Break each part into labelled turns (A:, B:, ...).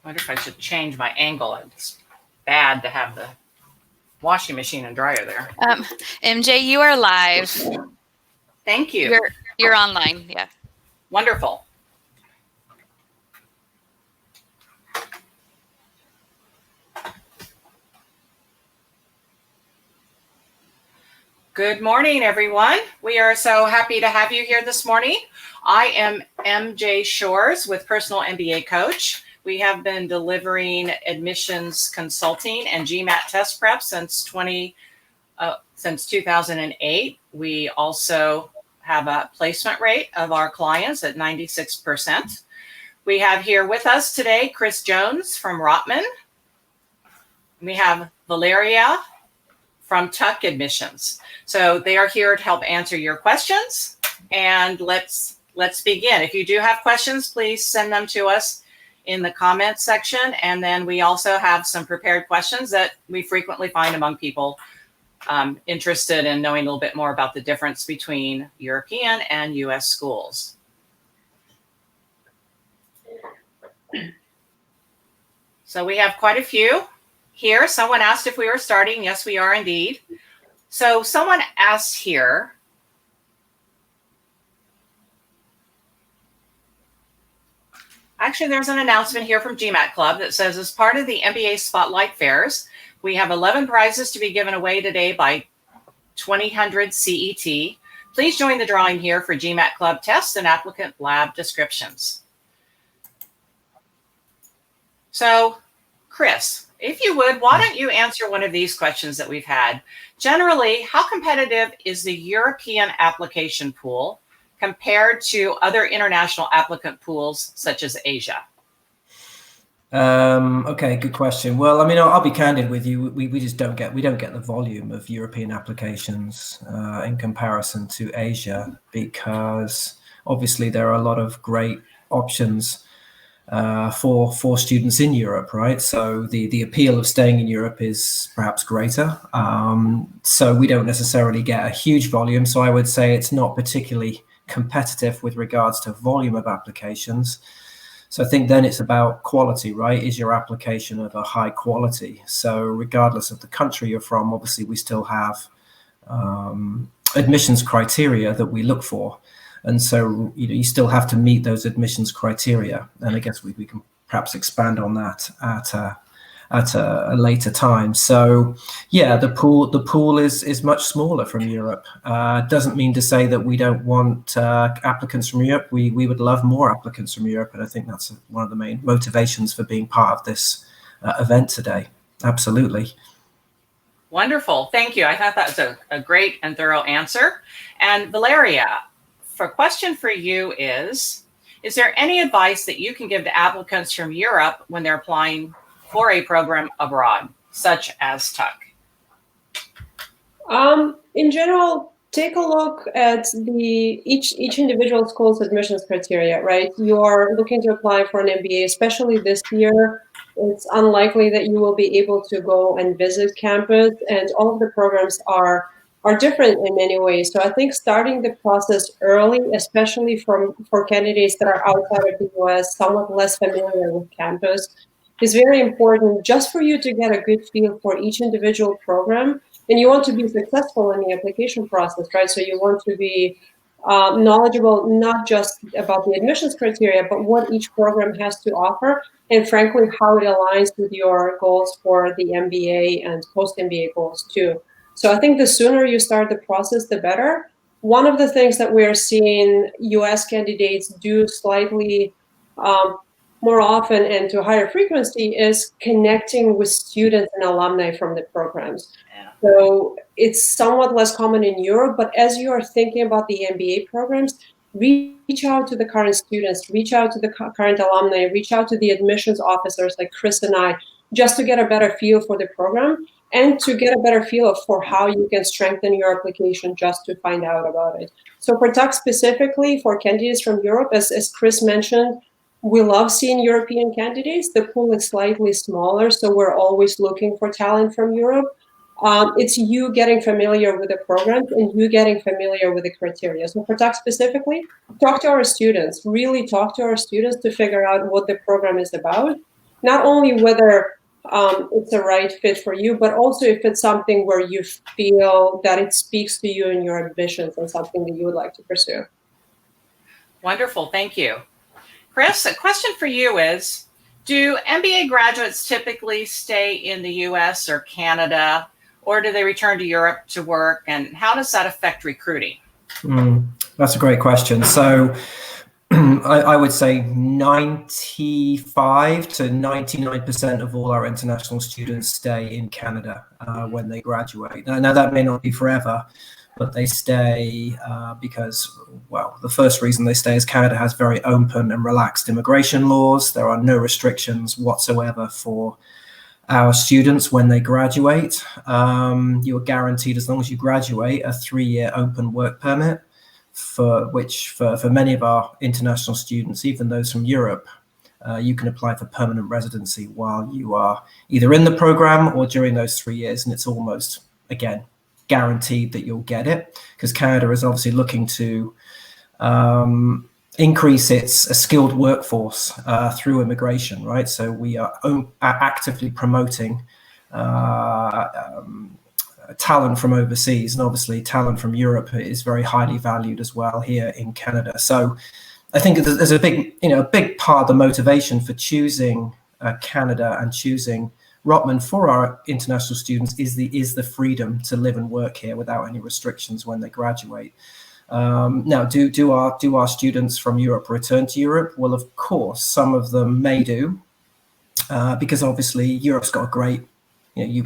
A: wonder if I should change my angle. It's bad to have the washing machine and dryer there.
B: MJ, you are live.
A: Thank you.
B: You're online, yeah.
A: Wonderful. Good morning, everyone. We are so happy to have you here this morning. I am MJ Shores with Personal MBA Coach. We have been delivering admissions consulting and GMAT test prep since 2008. We also have a placement rate of our clients at 96%. We have here with us today Chris Jones from Rotman. We have Valeria from Tuck Admissions. So they are here to help answer your questions. And let's begin. If you do have questions, please send them to us in the comments section. And then we also have some prepared questions that we frequently find among people interested in knowing a little bit more about the difference between European and US schools. So we have quite a few here. Someone asked if we were starting. Yes, we are indeed. So someone asked here, actually, there's an announcement here from GMAT Club that says, as part of the MBA Spotlight Fairs, we have 11 prizes to be given away today by 2000 CET. Please join the drawing here for GMAT Club tests and applicant lab descriptions. So, Chris, if you would, why don't you answer one of these questions that we've had? Generally, how competitive is the European application pool compared to other international applicant pools such as Asia?
C: Okay, good question. Well, I mean, I'll be candid with you. We just don't get the volume of European applications in comparison to Asia, because obviously there are a lot of great options for students in Europe, right? So the appeal of staying in Europe is perhaps greater. So we don't necessarily get a huge volume. So I would say it's not particularly competitive with regards to volume of applications. So I think then it's about quality, right? Is your application of a high quality? So regardless of the country you're from, obviously we still have admissions criteria that we look for. And so you still have to meet those admissions criteria. And I guess we can perhaps expand on that at a later time. So yeah, the pool is much smaller from Europe. Doesn't mean to say that we don't want applicants from Europe. We would love more applicants from Europe, and I think that's one of the main motivations for being part of this event today. Absolutely.
A: Wonderful, thank you. I thought that was a great and thorough answer. And Valeria, a question for you is there any advice that you can give to applicants from Europe when they're applying for a program abroad, such as Tuck?
D: In general, take a look at each individual school's admissions criteria, right? You are looking to apply for an MBA, especially this year. It's unlikely that you will be able to go and visit campus, and all of the programs are different in many ways. So I think starting the process early, especially for candidates that are outside of the US, somewhat less familiar with campus, is very important just for you to get a good feel for each individual program. And you want to be successful in the application process, right? So you want to be knowledgeable, not just about the admissions criteria, but what each program has to offer, and frankly, how it aligns with your goals for the MBA and post-MBA goals too. So I think the sooner you start the process, the better. One of the things that we're seeing US candidates do slightly more often and to a higher frequency is connecting with students and alumni from the programs. Yeah. So it's somewhat less common in Europe, but as you are thinking about the MBA programs, reach out to the current students, reach out to the current alumni, reach out to the admissions officers like Chris and I, just to get a better feel for the program and to get a better feel for how you can strengthen your application just to find out about it. So for Tuck specifically, for candidates from Europe, as Chris mentioned, we love seeing European candidates. The pool is slightly smaller, so we're always looking for talent from Europe. It's you getting familiar with the programs and you getting familiar with the criteria. So for Tuck specifically, talk to our students, really talk to our students to figure out what the program is about. not only whether it's a right fit for you, but also if it's something where you feel that it speaks to you and your ambitions and something that you would like to pursue.
A: Wonderful, thank you. Chris, a question for you is, do MBA graduates typically stay in the US or Canada, or do they return to Europe to work, and how does that affect recruiting?
C: That's a great question. So I would say 95 to 99% of all our international students stay in Canada when they graduate. Now, that may not be forever, but they stay because, well, the first reason they stay is Canada has very open and relaxed immigration laws. There are no restrictions whatsoever for our students when they graduate. You are guaranteed, as long as you graduate, a 3-year open work permit, for many of our international students, even those from Europe, you can apply for permanent residency while you are either in the program or during those 3 years. And it's almost, again, guaranteed that you'll get it, because Canada is obviously looking to increase its skilled workforce through immigration, right? So we are actively promoting talent from overseas, and obviously talent from Europe is very highly valued as well here in Canada. So I think there's a big part of the motivation for choosing Canada and choosing Rotman for our international students is the freedom to live and work here without any restrictions when they graduate. Now, do our students from Europe return to Europe? Well, of course, some of them may do, because obviously Europe's got a great, you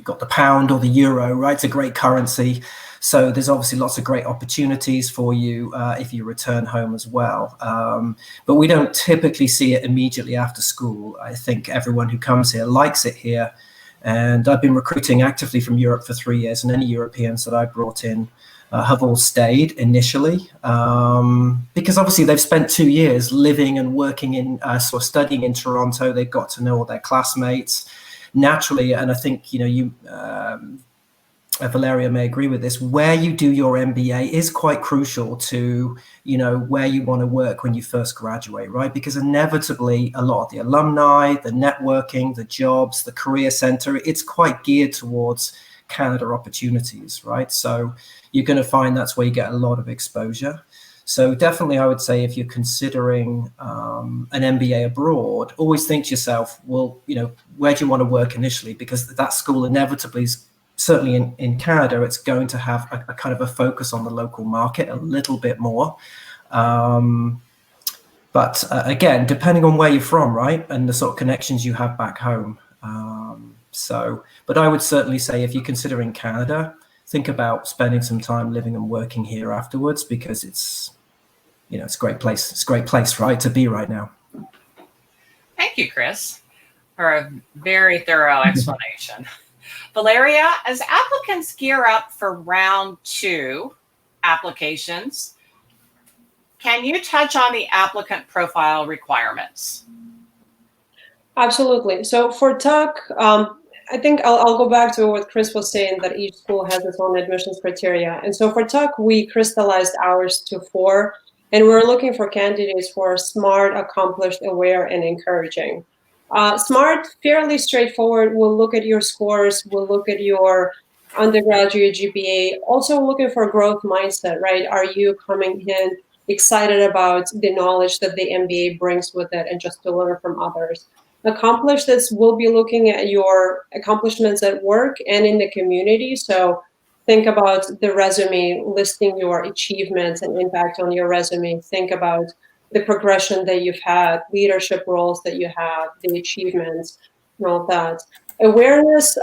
C: got the pound or the euro, right? It's a great currency. So there's obviously lots of great opportunities for you if you return home as well. But we don't typically see it immediately after school. I think everyone who comes here likes it here. And I've been recruiting actively from Europe for 3 years, and any Europeans that I brought in have all stayed initially, because obviously they've spent 2 years living and working in, studying in Toronto. They've got to know all their classmates naturally. And I think, Valeria may agree with this, where you do your MBA is quite crucial to, where you want to work when you first graduate, right? Because inevitably a lot of the alumni, the networking, the jobs, the career center, it's quite geared towards Canada opportunities, right? So you're going to find that's where you get a lot of exposure. So definitely I would say if you're considering an MBA abroad, always think to yourself, well, where do you want to work initially? Because that school inevitably is, certainly in Canada, it's going to have a kind of a focus on the local market a little bit more. But again, depending on where you're from, right? And the sort of connections you have back home. But I would certainly say if you're considering Canada, think about spending some time living and working here afterwards, because it's a great place. It's a great place, right, to be right now.
A: Thank you, Chris, for a very thorough explanation. Valeria, as applicants gear up for round 2 applications, can you touch on the applicant profile requirements?
D: Absolutely. So for TUC, I think I'll go back to what Chris was saying, that each school has its own admissions criteria. And so for TUC, we crystallized ours to 4, and we're looking for candidates who are smart, accomplished, aware, and encouraging. Smart, fairly straightforward. We'll look at your scores. We'll look at your undergraduate GPA. Also looking for growth mindset, right? Are you coming in excited about the knowledge that the MBA brings with it and just to learn from others? Accomplished, we'll be looking at your accomplishments at work and in the community. So think about the resume, listing your achievements and impact on your resume. Think about the progression that you've had, leadership roles that you have, the achievements, and all that. Awareness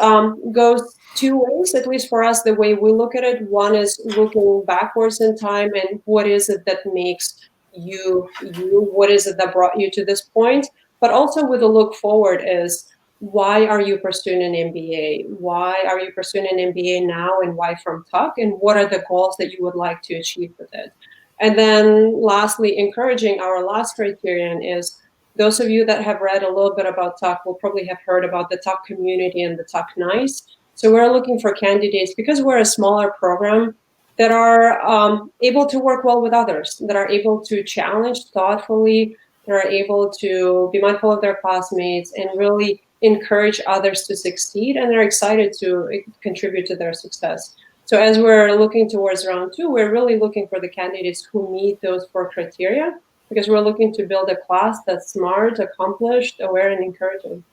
D: goes 2 ways, at least for us, the way we look at it. One is looking backwards in time and what is it that makes you, what is it that brought you to this point? But also with a look forward is, why are you pursuing an MBA? Why are you pursuing an MBA now, and why from TUC? And what are the goals that you would like to achieve with it? And then lastly, encouraging, our last criterion is, those of you that have read a little bit about TUC will probably have heard about the TUC community and the TUC Nice. So we're looking for candidates, because we're a smaller program, that are able to work well with others, that are able to challenge thoughtfully, They're able to be mindful of their classmates and really encourage others to succeed, and they're excited to contribute to their success. So as we're looking towards round 2, we're really looking for the candidates who meet those 4 criteria, because we're looking to build a class that's smart, accomplished, aware, and encouraging.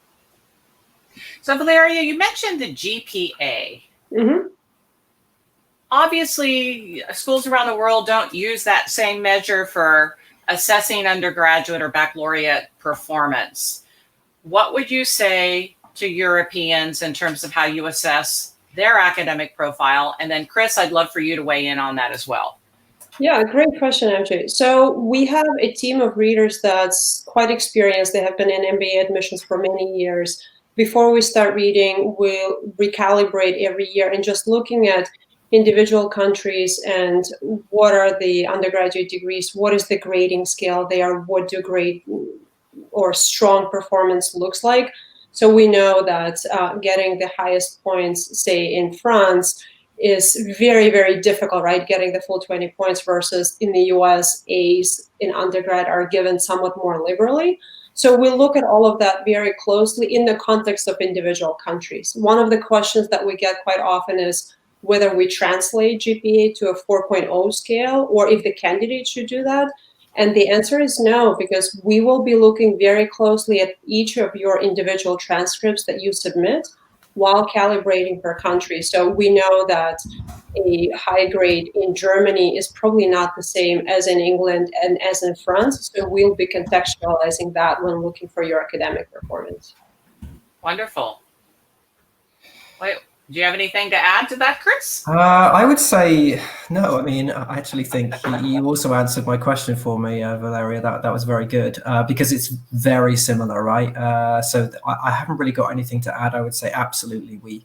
A: So Valeria, you mentioned the GPA.
D: Mm-hmm.
A: Obviously, schools around the world don't use that same measure for assessing undergraduate or baccalaureate performance. What would you say to Europeans in terms of how you assess their academic profile? And then Chris, I'd love for you to weigh in on that as well.
D: Yeah, great question, MJ. So we have a team of readers that's quite experienced. They have been in MBA admissions for many years. Before we start reading, we'll recalibrate every year and just looking at individual countries and what are the undergraduate degrees, what is the grading scale there, what do great or strong performance looks like. So we know that getting the highest points, say in France, is very, very difficult, right? Getting the full 20 points versus in the US, A's in undergrad are given somewhat more liberally. So we look at all of that very closely in the context of individual countries. One of the questions that we get quite often is whether we translate GPA to a 4.0 scale or if the candidate should do that. And the answer is no, because we will be looking very closely at each of your individual transcripts that you submit while calibrating per country. So we know that a high grade in Germany is probably not the same as in England and as in France. So we'll be contextualizing that when looking for your academic performance.
A: Wonderful. Wait, do you have anything to add to that, Chris?
C: I would say no. I mean, I actually think you also answered my question for me, Valeria. That was very good because it's very similar, right? So I haven't really got anything to add. I would say absolutely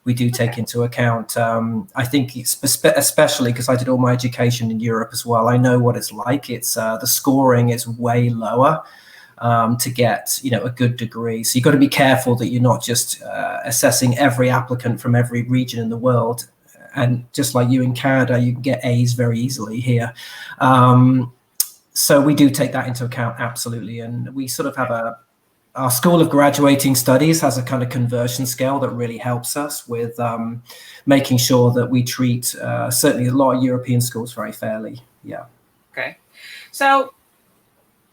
C: we do take into account. I think it's especially because I did all my education in Europe as well. I know what it's like. It's the scoring is way lower. To get, a good degree. So you've got to be careful that you're not just assessing every applicant from every region in the world. And just like you in Canada, you can get A's very easily here. So we do take that into account, absolutely. And we sort of have our School of Graduating Studies has a kind of conversion scale that really helps us with making sure that we treat certainly a lot of European schools very fairly. Yeah.
A: Okay. So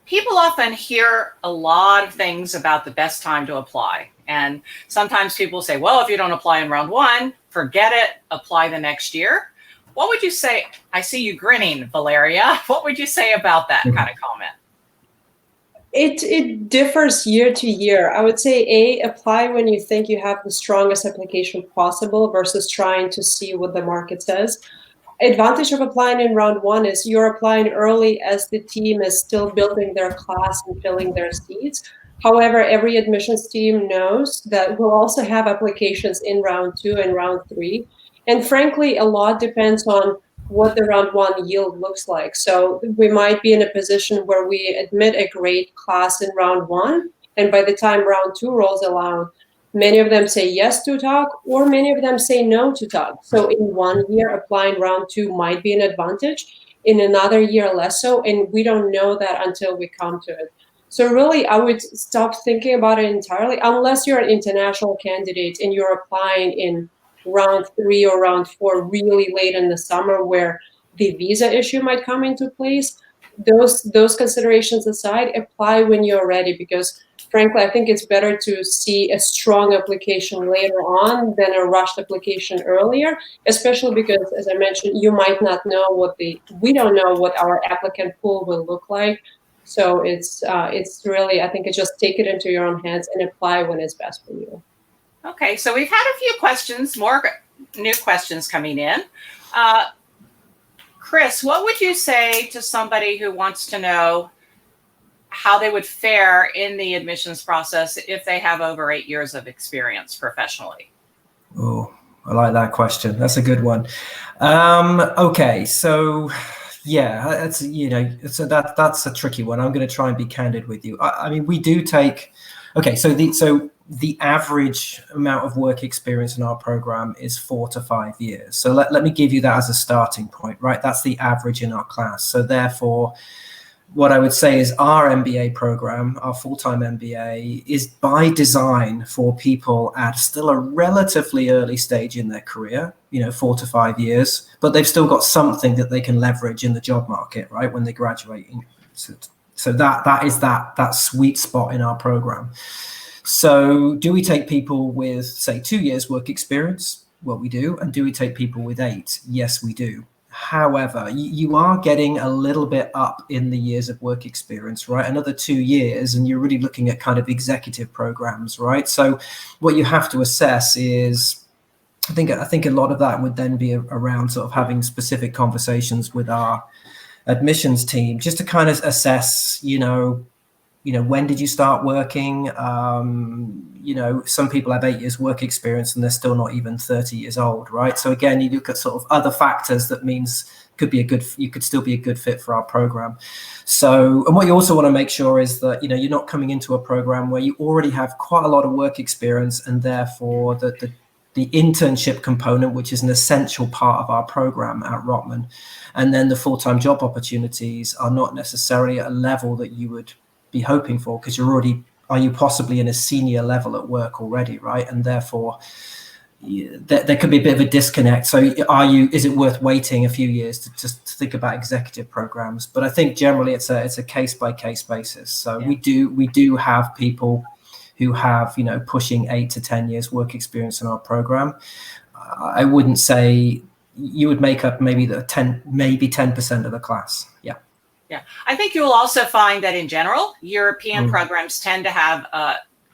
A: people often hear a lot of things about the best time to apply. And sometimes people say, well, if you don't apply in round 1, forget it, apply the next year. What would you say? I see you grinning, Valeria. What would you say about that kind of comment?
D: It differs year to year. I would say, apply when you think you have the strongest application possible versus trying to see what the market says. Advantage of applying in round 1 is you're applying early as the team is still building their class and filling their seats. However, every admissions team knows that we'll also have applications in round 2 and round 3. And frankly, a lot depends on what the round 1 yield looks like. So we might be in a position where we admit a great class in round 1, and by the time round 2 rolls around, many of them say yes to talk, or many of them say no to talk. So in 1 year, applying round 2 might be an advantage. In another year, less so. And we don't know that until we come to it. So really, I would stop thinking about it entirely, unless you're an international candidate and you're applying in round 3 or round 4 really late in the summer where the visa issue might come into place. Those considerations aside, apply when you're ready, because frankly, I think it's better to see a strong application later on than a rushed application earlier, especially because, as I mentioned, you might not know we don't know what our applicant pool will look like. So it's really, I think it's just take it into your own hands and apply when it's best for you.
A: Okay, so we've had a few questions, more new questions coming in. Chris, what would you say to somebody who wants to know how they would fare in the admissions process if they have over 8 years of experience professionally?
C: Oh, I like that question. That's a good one. Okay, so yeah, so that's a tricky one. I'm going to try and be candid with you. I mean, we do take. Okay, so the average amount of work experience in our program is 4 to 5 years. So let me give you that as a starting point, right? That's the average in our class. So therefore, what I would say is our MBA program, our full-time MBA, is by design for people at still a relatively early stage in their career, 4 to 5 years, but they've still got something that they can leverage in the job market, right, when they graduate. So that is that sweet spot in our program. So do we take people with, say, 2 years work experience? Well, we do. And do we take people with 8? Yes, we do. However, you are getting a little bit up in the years of work experience, right? Another 2 years, and you're really looking at kind of executive programs, right? So what you have to assess is, I think a lot of that would then be around sort of having specific conversations with our admissions team, just to kind of assess, when did you start working? Some people have 8 years work experience and they're still not even 30 years old, right? So again, you look at sort of other factors that means you could still be a good fit for our program. So, and what you also want to make sure is that, you're not coming into a program where you already have quite a lot of work experience, and therefore the internship component, which is an essential part of our program at Rotman, and then the full-time job opportunities are not necessarily at a level that you would be hoping for, because are you possibly in a senior level at work already, right? And therefore there could be a bit of a disconnect. So is it worth waiting a few years to just think about executive programs? But I think generally it's a case by case basis. So we do have people who have pushing 8 to 10 years work experience in our program. I wouldn't say you would make up maybe 10% of the class.
A: Yeah, I think you will also find that in general, European programs tend to have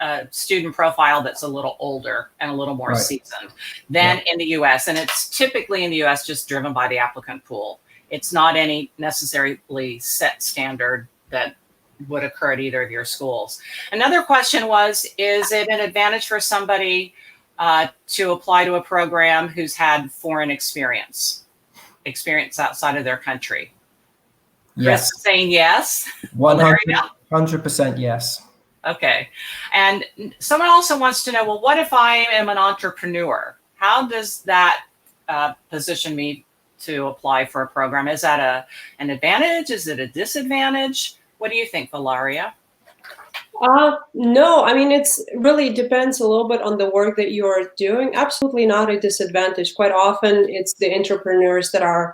A: a student profile that's a little older and a little more seasoned than in the US. And it's typically in the US just driven by the applicant pool. It's not any necessarily set standard that would occur at either of your schools. Another question was, is it an advantage for somebody to apply to a program who's had foreign experience outside of their country?
C: Yes.
A: Chris saying yes.
C: 100% yes.
A: Okay. And someone also wants to know, well, what if I am an entrepreneur? How does that position me to apply for a program? Is that an advantage? Is it a disadvantage? What do you think, Valeria?
D: No, I mean, it's really depends a little bit on the work that you are doing. Absolutely not a disadvantage. Quite often it's the entrepreneurs that are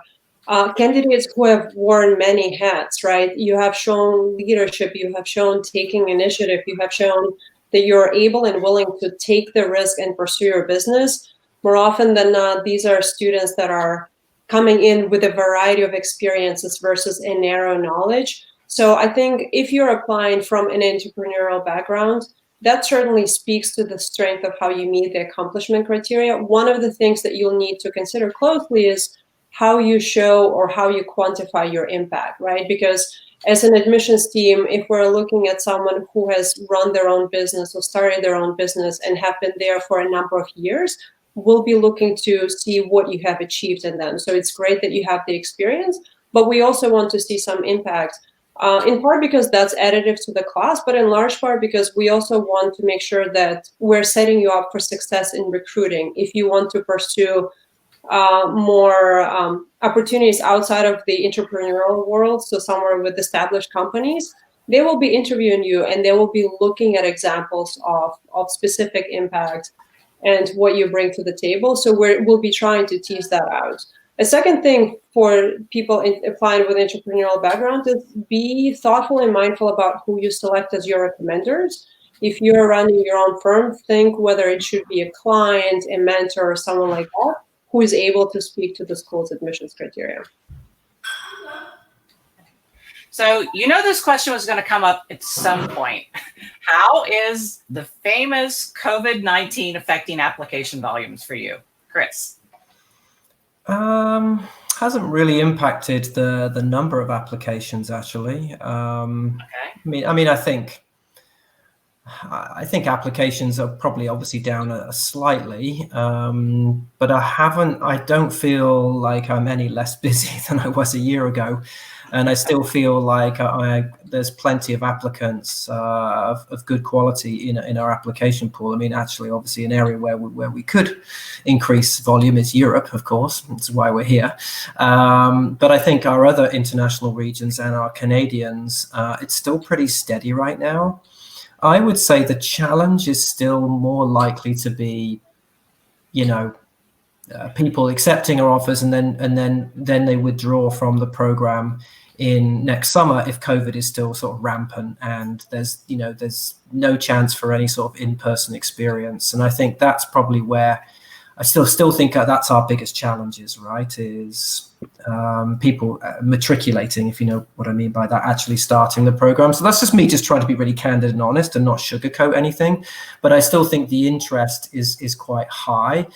D: candidates who have worn many hats, right? You have shown leadership, you have shown taking initiative, you have shown that you're able and willing to take the risk and pursue your business. More often than not, these are students that are coming in with a variety of experiences versus a narrow knowledge. So I think if you're applying from an entrepreneurial background, that certainly speaks to the strength of how you meet the accomplishment criteria. One of the things that you'll need to consider closely is how you show or how you quantify your impact, right? Because as an admissions team, if we're looking at someone who has run their own business or started their own business and have been there for a number of years, we'll be looking to see what you have achieved in them. So it's great that you have the experience, but we also want to see some impact, in part because that's additive to the class, but in large part because we also want to make sure that we're setting you up for success in recruiting. If you want to pursue more opportunities outside of the entrepreneurial world, so somewhere with established companies, they will be interviewing you and they will be looking at examples of specific impact and what you bring to the table. So we'll be trying to tease that out. A second thing for people applying with entrepreneurial background is be thoughtful and mindful about who you select as your recommenders. If you're running your own firm, think whether it should be a client, a mentor, or someone like that, who is able to speak to the school's admissions criteria.
A: So this question was going to come up at some point. How is the famous COVID-19 affecting application volumes for you, Chris?
C: Hasn't really impacted the number of applications, actually.
A: Okay.
C: I mean, I think I think applications are probably obviously down slightly, but I don't feel like I'm any less busy than I was a year ago. And I still feel like there's plenty of applicants of good quality in our application pool. I mean, actually, obviously, an area where we could increase volume is Europe, of course. That's why we're here. But I think our other international regions and our Canadians, it's still pretty steady right now. I would say the challenge is still more likely to be, people accepting our offers and then they withdraw from the program in next summer if COVID is still sort of rampant and there's no chance for any sort of in-person experience. And I think that's probably where I still think that's our biggest challenges, right? Is people matriculating, if you know what I mean by that, actually starting the program. So that's just me just trying to be really candid and honest and not sugarcoat anything. But I still think the interest is quite high.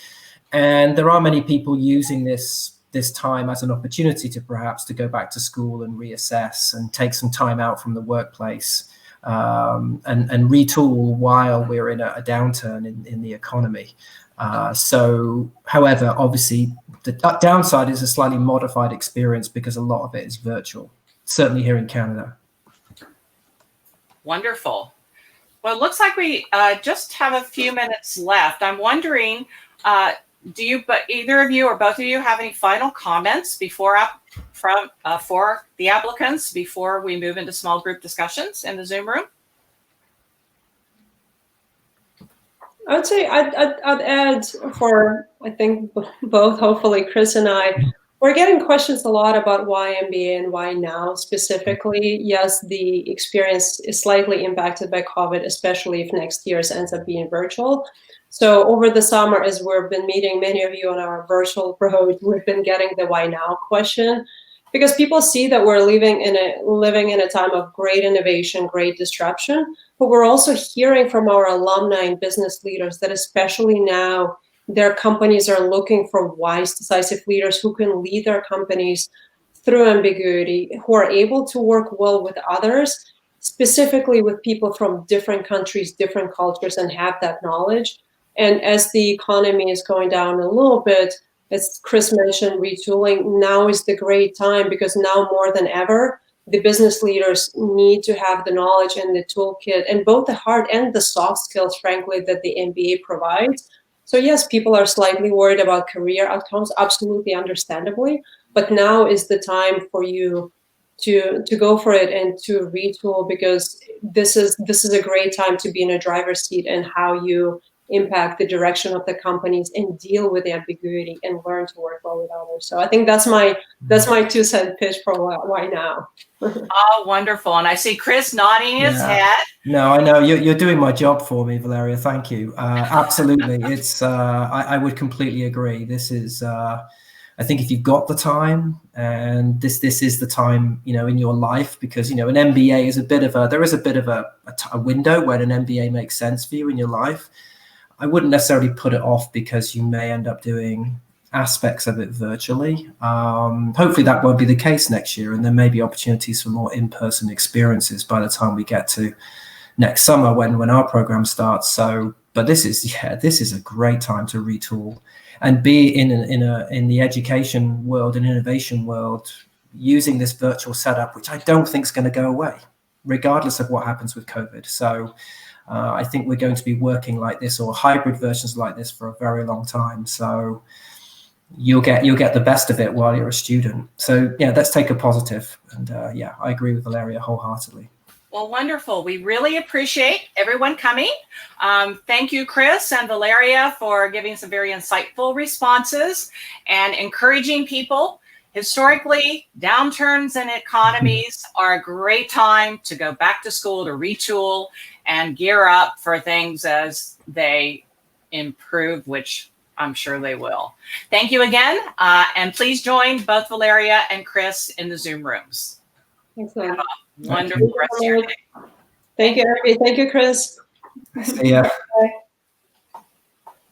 C: And there are many people using this time as an opportunity to perhaps to go back to school and reassess and take some time out from the workplace and retool while we're in a downturn in the economy. So, however, obviously, the downside is a slightly modified experience because a lot of it is virtual, certainly here in Canada.
A: Wonderful. Well, it looks like we just have a few minutes left. I'm wondering, but either of you or both of you have any final comments for the applicants before we move into small group discussions in the Zoom room?
D: I would say I'd add for, I think, both, hopefully, Chris and I, we're getting questions a lot about why MBA and why now specifically. Yes, the experience is slightly impacted by COVID, especially if next year's ends up being virtual. So over the summer, as we've been meeting many of you on our virtual road, we've been getting the why now question, because people see that we're living in a time of great innovation, great disruption, but we're also hearing from our alumni and business leaders that especially now their companies are looking for wise, decisive leaders who can lead their companies through ambiguity, who are able to work well with others, specifically with people from different countries, different cultures, and have that knowledge. And as the economy is going down a little bit, as Chris mentioned, retooling, now is the great time, because now more than ever, the business leaders need to have the knowledge and the toolkit and both the hard and the soft skills, frankly, that the MBA provides. So yes, people are slightly worried about career outcomes, absolutely understandably, but now is the time for you to go for it and to retool, because this is a great time to be in a driver's seat in how you impact the direction of the companies and deal with the ambiguity and learn to work well with others. So I think that's my 2-cent pitch for why now.
A: Oh, wonderful. And I see Chris nodding his head.
C: No, I know you're doing my job for me, Valeria. Thank you. Absolutely. It's I would completely agree. This is I think if you've got the time, and this is the time, in your life, because, an MBA is there is a bit of a window when an MBA makes sense for you in your life. I wouldn't necessarily put it off because you may end up doing aspects of it virtually. Hopefully that won't be the case next year, and there may be opportunities for more in-person experiences by the time we get to next summer when our program starts. So, but this is a great time to retool and be in the education world and innovation world using this virtual setup, which I don't think is going to go away, regardless of what happens with COVID. So I think we're going to be working like this, or hybrid versions like this, for a very long time. So you'll get the best of it while you're a student. So yeah, let's take a positive. And I agree with Valeria wholeheartedly.
A: Well, wonderful. We really appreciate everyone coming. Thank you, Chris and Valeria, for giving some very insightful responses and encouraging people. Historically, downturns in economies are a great time to go back to school, to retool and gear up for things as they improve, which I'm sure they will. Thank you again. And please join both Valeria and Chris in the Zoom rooms.
D: Excellent.
A: Have a wonderful rest of your day.
D: Thank you, Abby. Thank you, Chris.
C: See ya.
D: Bye.